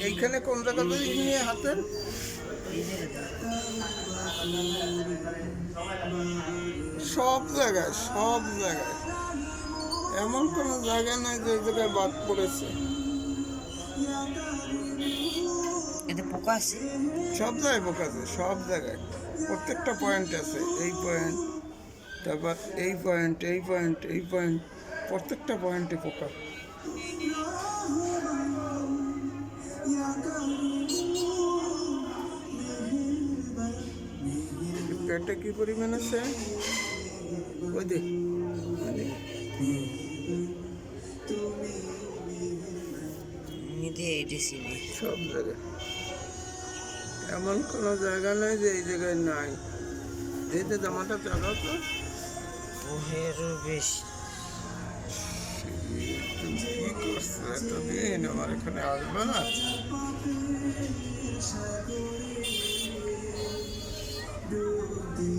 এইখানে কোন জায়গাতে নিয়ে হাতের সব জায়গায় সব জায়গায়, এমন কোনো জায়গা নাই যে জায়গায় বাদ পড়েছে। এতে পোকা আছে, সব জায়গায় পোকা আছে, সব জায়গায় প্রত্যেকটা পয়েন্ট আছে। এই পয়েন্ট, তারপর এই পয়েন্ট, এই পয়েন্ট, এই পয়েন্ট, প্রত্যেকটা পয়েন্টে পোকা। পেটে কি পরিমাণ আছে ওই দেখ, সব জায়গায়, এমন কোনো জায়গা নাই যে এই জায়গায় নাই। এই যে জামাটা চালাও তো বেশি কি করছে এতদিন, আমার এখানে আসবে না।